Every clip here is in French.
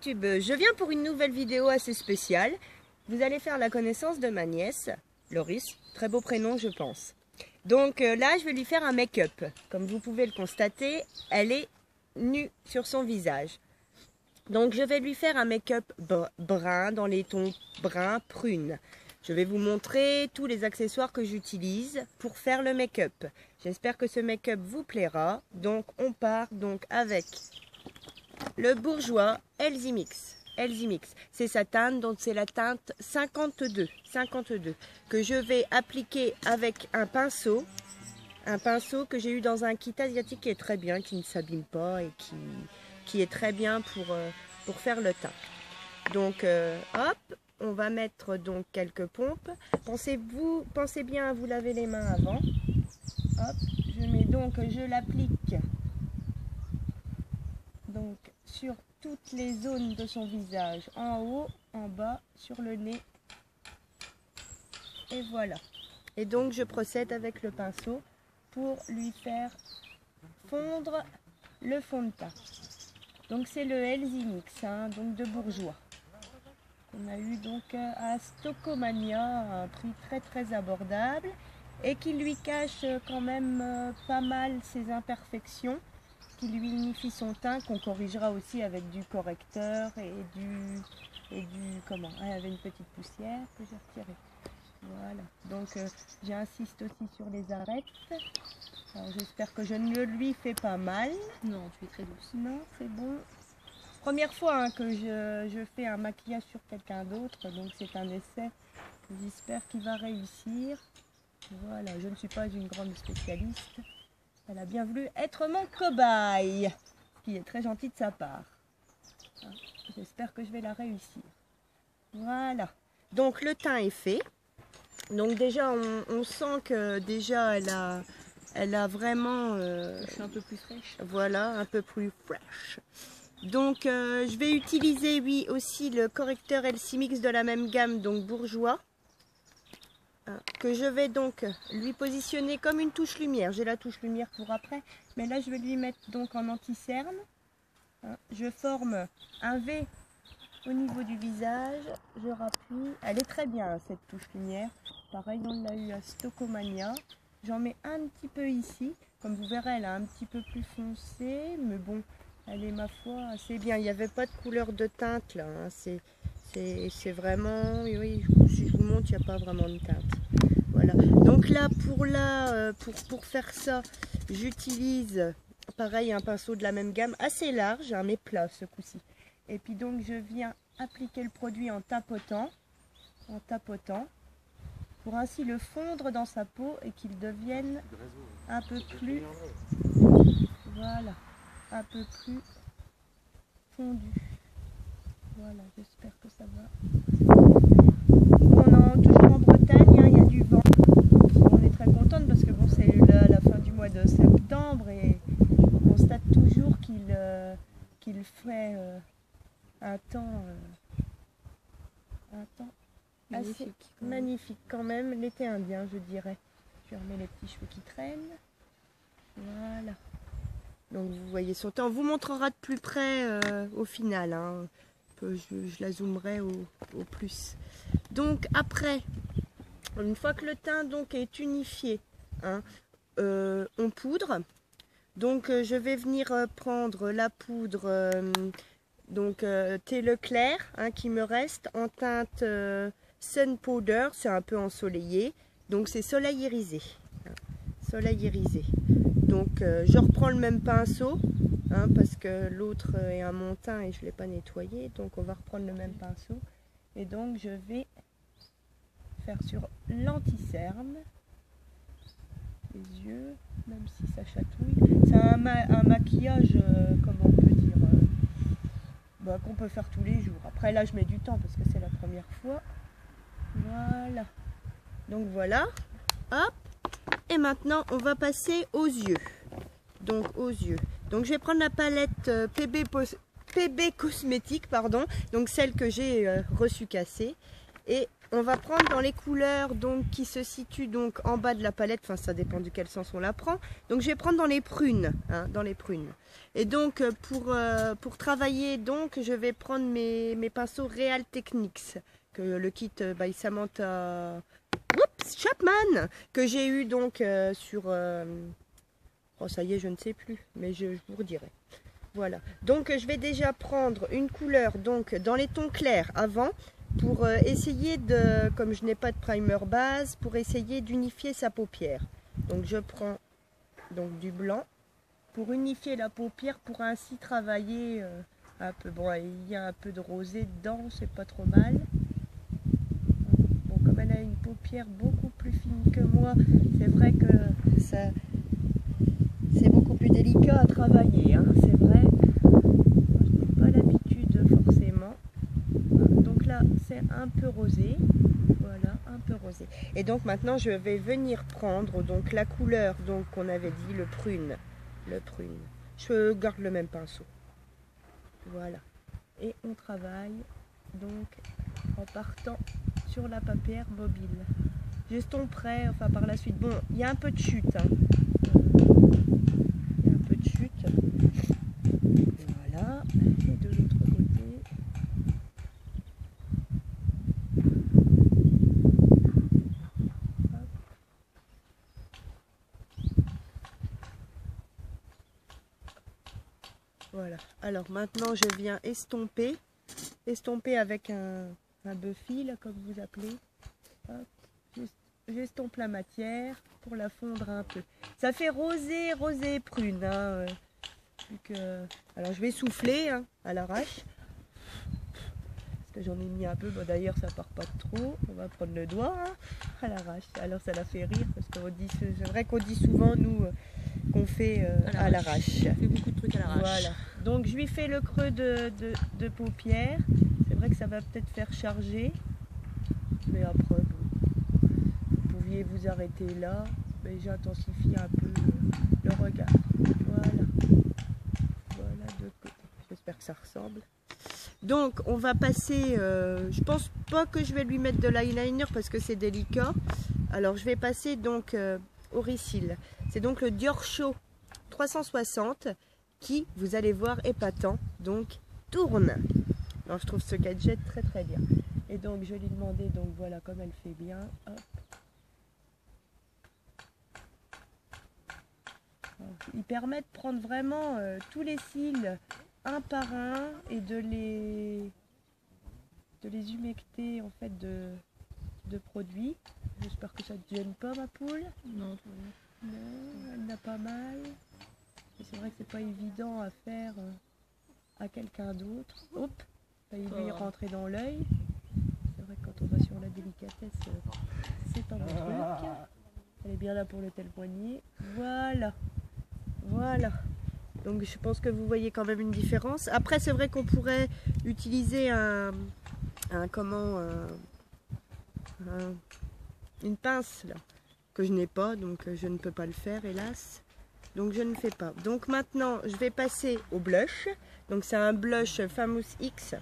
YouTube, je viens pour une nouvelle vidéo assez spéciale. Vous allez faire la connaissance de ma nièce, Loris, très beau prénom je pense. Donc là je vais lui faire un make-up. Comme vous pouvez le constater, elle est nue sur son visage. Donc je vais lui faire un make-up brun dans les tons brun prune. Je vais vous montrer tous les accessoires que j'utilise pour faire le make-up. J'espère que ce make-up vous plaira. Donc on part donc avec le Bourjois Elzimix. C'est sa teinte, donc c'est la teinte 52 que je vais appliquer avec un pinceau que j'ai eu dans un kit asiatique qui est très bien, qui ne s'abîme pas et qui est très bien pour faire le teint. Donc hop, on va mettre donc quelques pompes. Pensez bien à vous laver les mains avant. Hop, je l'applique donc sur toutes les zones de son visage, en haut, en bas, sur le nez. Et voilà. Et donc je procède avec le pinceau pour lui faire fondre le fond de teint. Donc c'est le Elzimix, donc de Bourjois. On a eu donc à Stocomania, un prix très abordable et qui lui cache quand même pas mal ses imperfections, qui lui unifie son teint, qu'on corrigera aussi avec du correcteur et du comment, il y avait une petite poussière que j'ai retirée. Voilà, donc j'insiste aussi sur les arêtes. Alors j'espère que je ne lui fais pas mal. Non, tu es très douce. Non, c'est bon. Première fois que je fais un maquillage sur quelqu'un d'autre, donc c'est un essai. J'espère qu'il va réussir. Voilà, je ne suis pas une grande spécialiste. Elle a bien voulu être mon cobaye, ce qui est très gentil de sa part. J'espère que je vais la réussir. Voilà, donc le teint est fait. Donc déjà, on sent que déjà elle a vraiment... Je suis un peu plus fraîche. Voilà, un peu plus fresh. Donc je vais utiliser oui aussi le correcteur Elzimix de la même gamme, donc Bourjois, que je vais donc lui positionner comme une touche lumière. J'ai la touche lumière pour après, mais là je vais lui mettre donc en anti-cerne. Je forme un V au niveau du visage, je rappuie. Elle est très bien cette touche lumière. Pareil, on l'a eu à Stocomania. J'en mets un petit peu ici. Comme vous verrez, elle est un petit peu plus foncée, mais bon, elle est ma foi assez bien. Il n'y avait pas de couleur de teinte là. C'est vraiment, oui, si je vous montre, il n'y a pas vraiment de teinte. Voilà. Donc là, pour faire ça, j'utilise pareil un pinceau de la même gamme, assez large, mais plat ce coup-ci. Et puis donc je viens appliquer le produit en tapotant, pour ainsi le fondre dans sa peau et qu'il devienne un peu plus, voilà, un peu plus fondu. Voilà, j'espère que ça va. On est toujours en Bretagne, il y a du vent. On est très contente parce que bon, c'est la fin du mois de septembre et on constate toujours qu'il fait un temps assez magnifique quand même, l'été indien je dirais. Je remets les petits cheveux qui traînent. Voilà. Donc vous voyez son teint. On vous montrera de plus près au final. Je la zoomerai au plus. Donc après, une fois que le teint donc est unifié, on poudre. Donc je vais venir prendre la poudre thé Leclerc qui me reste en teinte Sun Powder, c'est un peu ensoleillé. Donc c'est soleil irisé. Soleil irisé. Donc je reprends le même pinceau parce que l'autre est un montin et je ne l'ai pas nettoyé. Donc on va reprendre le même pinceau. Et donc je vais faire sur l'anti-cerne les yeux, même si ça chatouille. C'est un maquillage, comment on peut dire, qu'on peut faire tous les jours. Après là je mets du temps parce que c'est la première fois. Voilà. Donc voilà. Hop. Et maintenant on va passer aux yeux. Donc aux yeux. Donc je vais prendre la palette PB Cosmétique, pardon. Donc celle que j'ai reçu cassée. Et on va prendre dans les couleurs donc, qui se situent donc en bas de la palette, enfin ça dépend du quel sens on la prend. Donc je vais prendre dans les prunes, hein, dans les prunes. Et donc pour travailler, donc, je vais prendre mes pinceaux Real Techniques, que le kit by Samantha Chapman, que j'ai eu donc sur... oh ça y est, je ne sais plus, mais je vous redirai. Voilà, donc je vais déjà prendre une couleur donc dans les tons clairs avant, pour essayer de, comme je n'ai pas de primer base, pour essayer d'unifier sa paupière. Donc je prends donc du blanc pour unifier la paupière, pour ainsi travailler un peu. Bon, il y a un peu de rosé dedans, c'est pas trop mal. Bon, comme elle a une paupière beaucoup plus fine que moi, c'est vrai que ça, c'est beaucoup plus délicat à travailler, hein, c'est vrai. Je n'ai pas l'habitude forcément. Donc là, c'est un peu rosé. Voilà, un peu rosé. Et donc maintenant, je vais venir prendre donc la couleur donc qu'on avait dit, le prune. Le prune. Je garde le même pinceau. Voilà. Et on travaille donc en partant sur la paupière mobile. J'estomperai, enfin par la suite. Bon, il y a un peu de chute. Hein. Il y a un peu de chute. Voilà. Et de l'autre côté. Voilà, alors maintenant je viens estomper avec un buffy, là, comme vous appelez. J'estompe la matière pour la fondre un peu. Ça fait rosé prune. Hein, alors je vais souffler hein, à l'arrache. Parce que j'en ai mis un peu, bon, d'ailleurs ça part pas trop. On va prendre le doigt hein, à l'arrache. Alors ça la fait rire parce que c'est vrai qu'on dit souvent nous... qu'on fait à l'arrache. On fait beaucoup de trucs à l'arrache. Voilà. Donc je lui fais le creux de paupière. C'est vrai que ça va peut-être faire charger. Mais après, bon, vous pouviez vous arrêter là. Mais j'intensifie un peu le regard. Voilà. Voilà de l'autre côté. J'espère que ça ressemble. Donc on va passer, je pense pas que je vais lui mettre de l'eyeliner parce que c'est délicat. Alors je vais passer donc Auricil. C'est donc le Dior Show 360 qui, vous allez voir, épatant, donc tourne. Alors, je trouve ce gadget très très bien. Et donc je lui demandais, donc voilà comme elle fait bien. Hop. Donc, il permet de prendre vraiment tous les cils un par un et de les humecter en fait de produits. J'espère que ça ne te gêne pas ma poule. Non, tout va bien. Non, elle n'a pas mal. C'est vrai que c'est pas évident à faire à quelqu'un d'autre. Hop, il lui est rentré dans l'œil. C'est vrai que quand on va sur la délicatesse, c'est un bon truc. Elle est bien là pour le tel poignet. Voilà. Voilà. Donc je pense que vous voyez quand même une différence. Après c'est vrai qu'on pourrait utiliser une pince là, que je n'ai pas, donc je ne peux pas le faire hélas. Donc je ne fais pas. Donc maintenant je vais passer au blush. Donc c'est un blush Famous X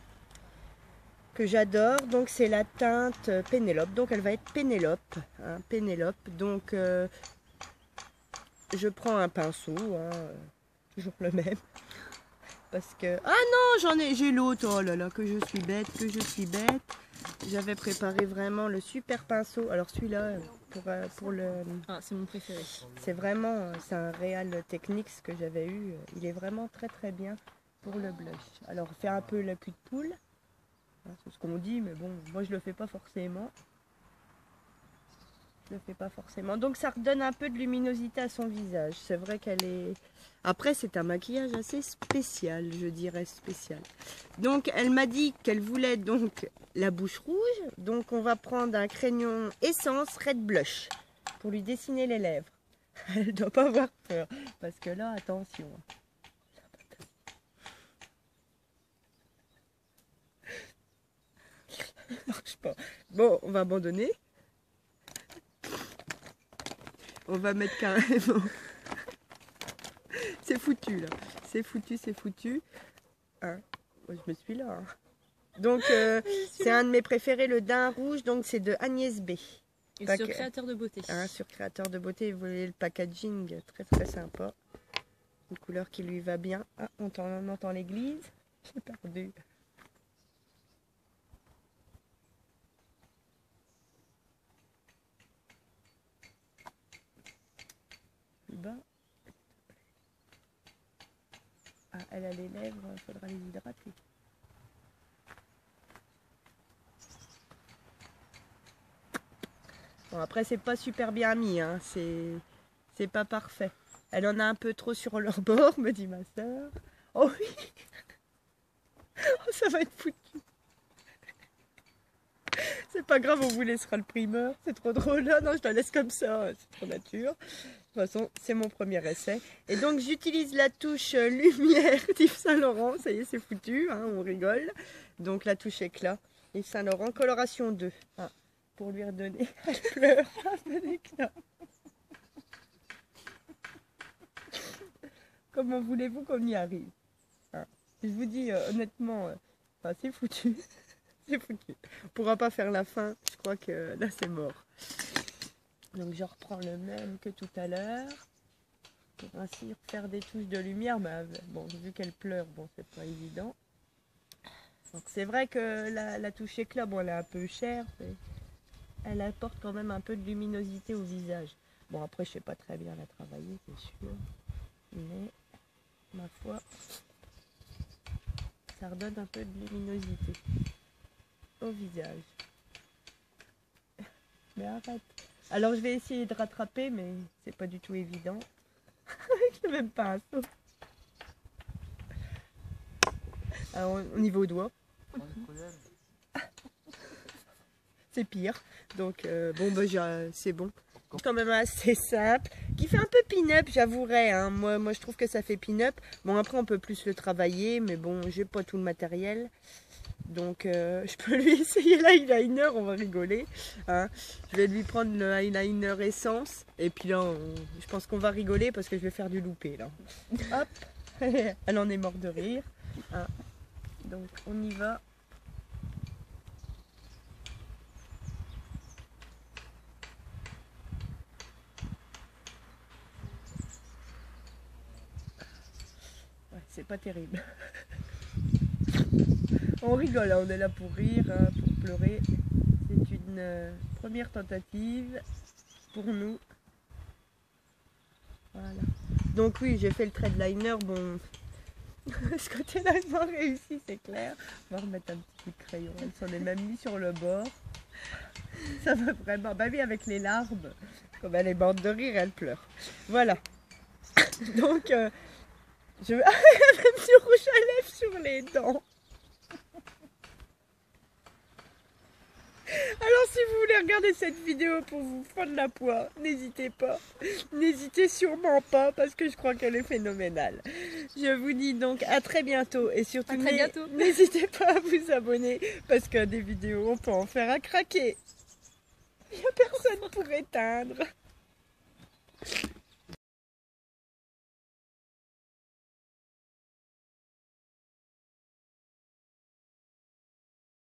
que j'adore. Donc c'est la teinte Pénélope. Donc elle va être Pénélope. Hein, Pénélope. Donc je prends un pinceau, hein, toujours le même. Parce que... Ah non, j'ai l'autre. Oh là là, que je suis bête, que je suis bête. J'avais préparé vraiment le super pinceau. Alors celui-là, pour le... Ah, c'est mon préféré. C'est vraiment, c'est un Real Techniques que j'avais eu. Il est vraiment très très bien pour le blush. Alors, fait un peu la cul de poule. C'est ce qu'on dit, mais bon, moi je le fais pas forcément. Je le fais pas forcément. Donc ça redonne un peu de luminosité à son visage. C'est vrai qu'elle est... Après, c'est un maquillage assez spécial, je dirais spécial. Donc, elle m'a dit qu'elle voulait donc la bouche rouge. Donc, on va prendre un crayon Essence Red Blush pour lui dessiner les lèvres. Elle ne doit pas avoir peur. Parce que là, attention. Ça marche pas. Bon, on va abandonner. On va mettre carrément... C'est foutu là, c'est foutu, c'est foutu. Hein, moi je me suis là. Hein. Donc c'est un de mes préférés, le daim rouge, donc c'est de Agnès B. Et Pas sur que- Créateur de beauté. Sur Créateur de beauté, vous voyez le packaging, très très sympa. Une couleur qui lui va bien. Ah, on entend l'église. J'ai perdu. Plus bas. Ah, elle a les lèvres, il faudra les hydrater. Bon, après, c'est pas super bien mis, hein. C'est pas parfait. Elle en a un peu trop sur leur bord, me dit ma soeur. Oh oui. Oh, ça va être foutu. C'est pas grave, on vous laissera le primeur. C'est trop drôle. Ah non, je la laisse comme ça. C'est trop nature. De toute façon, c'est mon premier essai. Et donc, j'utilise la touche lumière d'Yves Saint Laurent. Ça y est, c'est foutu. Hein, on rigole. Donc, la touche éclat. Yves Saint Laurent, coloration 2. Ah, pour lui redonner. Elle pleure. Un peu d'éclat. Comment voulez-vous qu'on y arrive? Hein, je vous dis honnêtement, c'est foutu. C'est foutu. On pourra pas faire la fin. Je crois que là, c'est mort. Donc je reprends le même que tout à l'heure pour ainsi faire des touches de lumière. Mais bon, vu qu'elle pleure, bon, c'est pas évident. Donc c'est vrai que la touche éclat, bon, elle est un peu chère, mais elle apporte quand même un peu de luminosité au visage. Bon, après, je sais pas très bien la travailler, c'est sûr, mais ma foi, ça redonne un peu de luminosité au visage. Mais arrête. Alors je vais essayer de rattraper, mais c'est pas du tout évident. Je n'ai même pas un saut. Alors, on y va au doigt. C'est pire. Donc bon, c'est bon. C'est quand même assez simple. Qui fait un peu pin-up, j'avouerai. Hein. Moi, je trouve que ça fait pin-up. Bon, après, on peut plus le travailler, mais bon, j'ai pas tout le matériel. Donc je peux lui essayer l'eyeliner, on va rigoler. Hein. Je vais lui prendre le eyeliner essence. Et puis là, je pense qu'on va rigoler parce que je vais faire du loupé là. Hop. Elle en est morte de rire. Hein. Donc on y va. Ouais, c'est pas terrible. On rigole, hein, on est là pour rire, hein, pour pleurer. C'est une première tentative pour nous. Voilà. Donc oui, j'ai fait le trait de liner. Bon, ce côté-là, ils m'ont réussi, c'est clair. On va remettre un petit coup de crayon. Elle s'en est même mis sur le bord. Ça va vraiment. Bah oui, avec les larmes. Comme elle est morte de rire, elle pleure. Voilà. Donc, je vais même du rouge à lèvres sur les dents. Alors si vous voulez regarder cette vidéo pour vous fendre la poire, n'hésitez pas. N'hésitez sûrement pas parce que je crois qu'elle est phénoménale. Je vous dis donc à très bientôt et surtout n'hésitez pas à vous abonner parce que des vidéos on peut en faire à craquer. Il n'y a personne pour éteindre.